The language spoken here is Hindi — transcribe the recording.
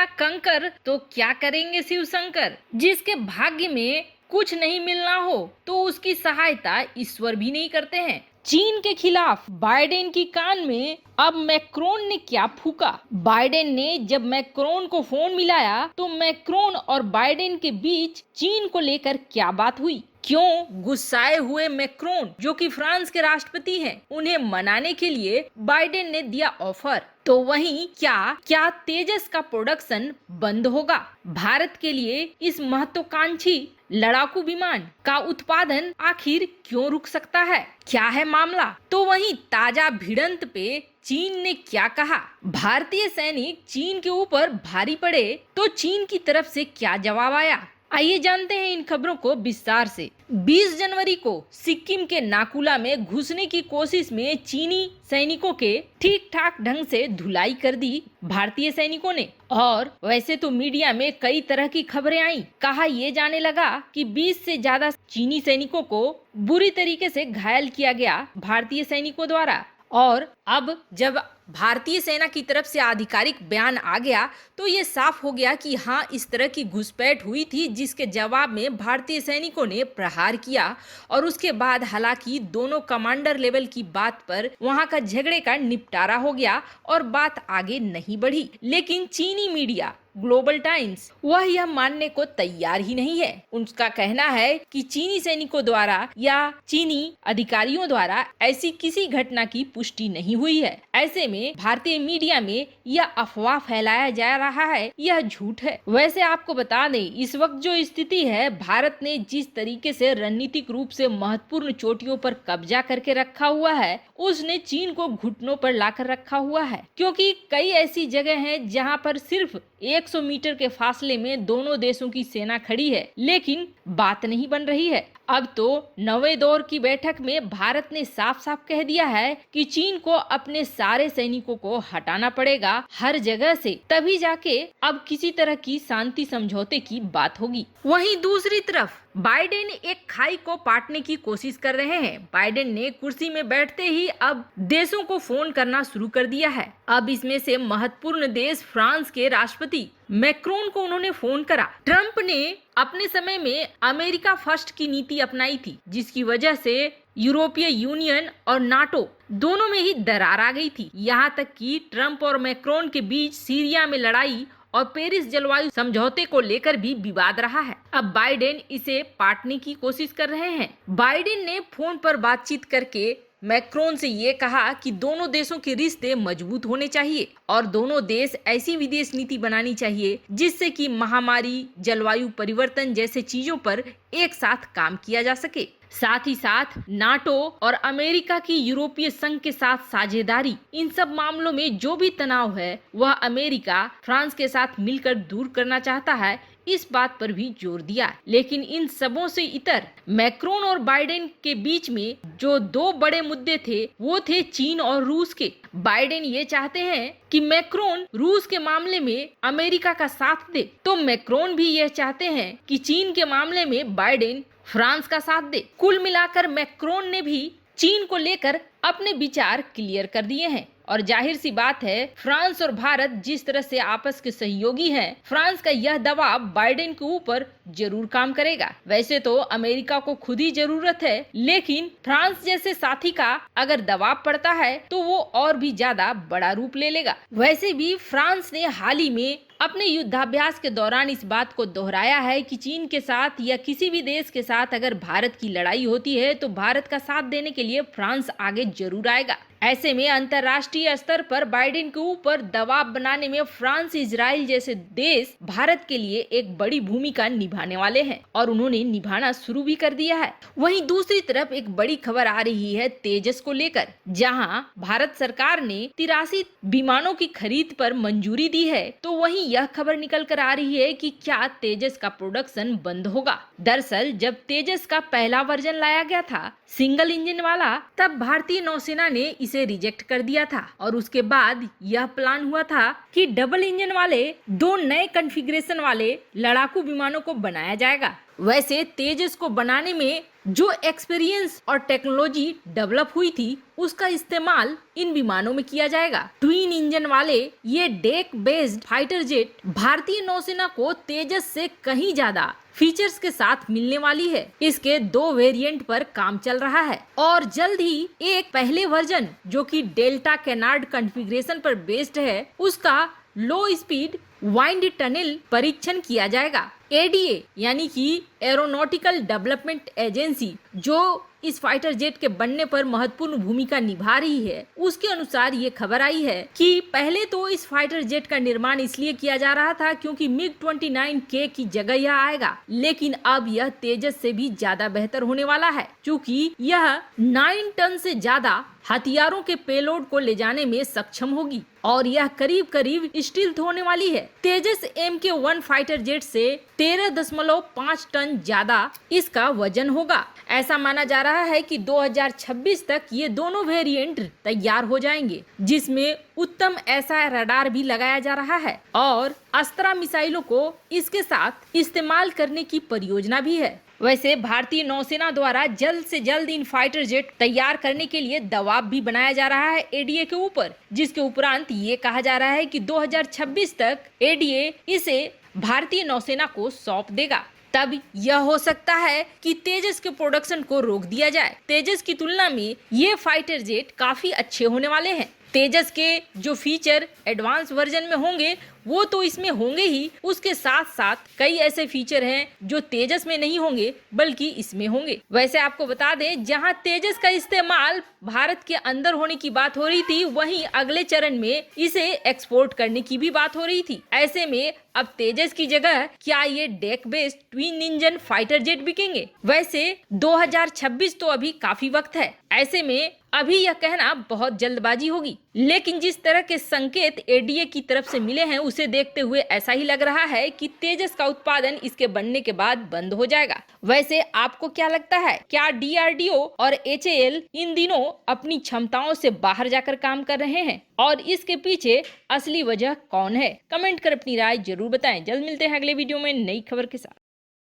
मिला कंकर तो क्या करेंगे शिव शंकर। जिसके भाग्य में कुछ नहीं मिलना हो तो उसकी सहायता ईश्वर भी नहीं करते हैं। चीन के खिलाफ बाइडेन की कान में अब मैक्रोन ने क्या फूका। बाइडेन ने जब मैक्रोन को फोन मिलाया तो मैक्रोन और बाइडेन के बीच चीन को लेकर क्या बात हुई, क्यों गुस्साए हुए मैक्रोन जो कि फ्रांस के राष्ट्रपति हैं, उन्हें मनाने के लिए बाइडेन ने दिया ऑफर। तो वहीं क्या तेजस का प्रोडक्शन बंद होगा। भारत के लिए इस महत्वाकांक्षी लड़ाकू विमान का उत्पादन आखिर क्यों रुक सकता है, क्या है मामला। तो वहीं ताजा भिड़ंत पे चीन ने क्या कहा। भारतीय सैनिक चीन के ऊपर भारी पड़े तो चीन की तरफ से क्या जवाब आया। आइए जानते हैं इन खबरों को विस्तार से। 20 जनवरी को सिक्किम के नाकुला में घुसने की कोशिश में चीनी सैनिकों के ठीक ठाक ढंग से धुलाई कर दी भारतीय सैनिकों ने। और वैसे तो मीडिया में कई तरह की खबरें आई। कहा ये जाने लगा कि 20 से ज्यादा चीनी सैनिकों को बुरी तरीके से घायल किया गया भारतीय सैनिकों द्वारा। और अब जब भारतीय सेना की तरफ से आधिकारिक बयान आ गया तो ये साफ हो गया कि हाँ, इस तरह की घुसपैठ हुई थी, जिसके जवाब में भारतीय सैनिकों ने प्रहार किया। और उसके बाद हालांकि दोनों कमांडर लेवल की बात पर वहां का झगड़े का निपटारा हो गया और बात आगे नहीं बढ़ी। लेकिन चीनी मीडिया ग्लोबल टाइम्स वह यह मानने को तैयार ही नहीं है। उनका कहना है कि चीनी सैनिकों द्वारा या चीनी अधिकारियों द्वारा ऐसी किसी घटना की पुष्टि नहीं हुई है। ऐसे में भारतीय मीडिया में यह अफवाह फैलाया जा रहा है, यह झूठ है। वैसे आपको बता दें, इस वक्त जो स्थिति है, भारत ने जिस तरीके से रणनीतिक रूप से महत्वपूर्ण चोटियों पर कब्जा करके रखा हुआ है, उसने चीन को घुटनों पर लाकर रखा हुआ है। क्योंकि कई ऐसी जगह हैं जहां पर सिर्फ 100 मीटर के फासले में दोनों देशों की सेना खड़ी है, लेकिन बात नहीं बन रही है। अब तो नवे दौर की बैठक में भारत ने साफ साफ कह दिया है कि चीन को अपने सारे सैनिकों को हटाना पड़ेगा हर जगह से, तभी जाके अब किसी तरह की शांति समझौते की बात होगी। वहीं दूसरी तरफ बाइडेन एक खाई को पाटने की कोशिश कर रहे हैं। बाइडेन ने कुर्सी में बैठते ही अब देशों को फोन करना शुरू कर दिया है। अब इसमें से महत्वपूर्ण देश फ्रांस के राष्ट्रपति मैक्रोन को उन्होंने फोन करा। ट्रंप ने अपने समय में अमेरिका फर्स्ट की नीति अपनाई थी, जिसकी वजह से यूरोपीय यूनियन और नाटो दोनों में ही दरार आ गई थी। यहाँ तक कि ट्रंप और मैक्रोन के बीच सीरिया में लड़ाई और पेरिस जलवायु समझौते को लेकर भी विवाद रहा है। अब बाइडेन इसे पाटने की कोशिश कर रहे हैं। बाइडेन ने फोन पर बातचीत करके मैक्रोन से ये कहा कि दोनों देशों के रिश्ते मजबूत होने चाहिए और दोनों देश ऐसी विदेश नीति बनानी चाहिए जिससे कि महामारी, जलवायु परिवर्तन जैसे चीजों पर एक साथ काम किया जा सके। साथ ही साथ नाटो और अमेरिका की यूरोपीय संघ के साथ साझेदारी, इन सब मामलों में जो भी तनाव है वह अमेरिका फ्रांस के साथ मिलकर दूर करना चाहता है, इस बात पर भी जोर दिया। लेकिन इन सबों से इतर मैक्रोन और बाइडेन के बीच में जो दो बड़े मुद्दे थे वो थे चीन और रूस के। बाइडेन ये चाहते हैं कि मैक्रोन रूस के मामले में अमेरिका का साथ दे, तो मैक्रोन भी यह चाहते हैं कि चीन के मामले में बाइडेन फ्रांस का साथ दे। कुल मिलाकर मैक्रोन ने भी चीन को लेकर अपने विचार क्लियर कर दिए हैं। और जाहिर सी बात है, फ्रांस और भारत जिस तरह से आपस के सहयोगी हैं, फ्रांस का यह दबाव बाइडेन के ऊपर जरूर काम करेगा। वैसे तो अमेरिका को खुद ही जरूरत है, लेकिन फ्रांस जैसे साथी का अगर दबाव पड़ता है तो वो और भी ज्यादा बड़ा रूप ले लेगा। वैसे भी फ्रांस ने हाल ही में अपने युद्धाभ्यास के दौरान इस बात को दोहराया है कि चीन के साथ या किसी भी देश के साथ अगर भारत की लड़ाई होती है तो भारत का साथ देने के लिए फ्रांस आगे जरूर आएगा। ऐसे में अंतर्राष्ट्रीय स्तर पर बाइडेन के ऊपर दबाव बनाने में फ्रांस, इजराइल जैसे देश भारत के लिए एक बड़ी भूमिका निभाने वाले हैं और उन्होंने निभाना शुरू भी कर दिया है। वहीं दूसरी तरफ एक बड़ी खबर आ रही है तेजस को लेकर, जहां भारत सरकार ने 83 विमानों की खरीद पर मंजूरी दी है। तो वहीं यह खबर निकल कर आ रही है कि क्या तेजस का प्रोडक्शन बंद होगा। दरअसल जब तेजस का पहला वर्जन लाया गया था सिंगल इंजन वाला, तब भारतीय नौसेना ने इसे रिजेक्ट कर दिया था और उसके बाद यह प्लान हुआ था कि डबल इंजन वाले 2 नए कॉन्फ़िगरेशन वाले लड़ाकू विमानों को बनाया जाएगा। वैसे तेजस को बनाने में जो एक्सपीरियंस और टेक्नोलॉजी डेवलप हुई थी उसका इस्तेमाल इन विमानों में किया जाएगा। ट्विन इंजन वाले ये डेक बेस्ड फाइटर जेट भारतीय नौसेना को तेजस से कहीं ज्यादा फीचर्स के साथ मिलने वाली है। इसके 2 वेरिएंट पर काम चल रहा है और जल्द ही एक पहले वर्जन जो कि डेल्टा कैनार्ड कॉन्फ़िगरेशन पर बेस्ड है उसका लो स्पीड वाइंड टनल परीक्षण किया जाएगा। एडीए यानी कि एरोनॉटिकल डेवलपमेंट एजेंसी जो इस फाइटर जेट के बनने पर महत्वपूर्ण भूमिका निभा रही है, उसके अनुसार ये खबर आई है कि पहले तो इस फाइटर जेट का निर्माण इसलिए किया जा रहा था क्योंकि MiG-29K की जगह यह आएगा, लेकिन अब यह तेजस से भी ज्यादा बेहतर होने वाला है क्योंकि यह 9 टन से ज्यादा हथियारों के पेलोड को ले जाने में सक्षम होगी और यह करीब करीब स्टील्थ होने वाली है। तेजस MK1 फाइटर जेट से 13.5 टन ज्यादा इसका वजन होगा। ऐसा माना जा रहा है कि 2026 तक ये दोनों वेरिएंट तैयार हो जाएंगे, जिसमें उत्तम ऐसा रडार भी लगाया जा रहा है और अस्त्रा मिसाइलों को इसके साथ इस्तेमाल करने की परियोजना भी है। वैसे भारतीय नौसेना द्वारा जल्द से जल्द इन फाइटर जेट तैयार करने के लिए दबाव भी बनाया जा रहा है एडीए के ऊपर, जिसके उपरांत ये कहा जा रहा है कि 2026 तक एडीए इसे भारतीय नौसेना को सौंप देगा। तब यह हो सकता है कि तेजस के प्रोडक्शन को रोक दिया जाए। तेजस की तुलना में ये फाइटर जेट काफी अच्छे होने वाले हैं। तेजस के जो फीचर एडवांस वर्जन में होंगे वो तो इसमें होंगे ही, उसके साथ साथ कई ऐसे फीचर हैं जो तेजस में नहीं होंगे बल्कि इसमें होंगे। वैसे आपको बता दें, जहां तेजस का इस्तेमाल भारत के अंदर होने की बात हो रही थी, वहीं अगले चरण में इसे एक्सपोर्ट करने की भी बात हो रही थी। ऐसे में अब तेजस की जगह क्या ये deck based twin engine fighter jet बिकेंगे? वैसे 2026 तो अभी काफी वक्त है, ऐसे में अभी यह कहना बहुत जल्दबाजी होगी, लेकिन जिस तरह के संकेत एडीए की तरफ से मिले हैं उसे देखते हुए ऐसा ही लग रहा है कि तेजस का उत्पादन इसके बनने के बाद बंद हो जाएगा। वैसे आपको क्या लगता है, क्या डीआरडीओ और एचएएल इन दिनों अपनी क्षमताओं से बाहर जाकर काम कर रहे हैं और इसके पीछे असली वजह कौन है? कमेंट कर अपनी राय जरूर बताएं। जल्द मिलते हैं अगले वीडियो में नई खबर के साथ।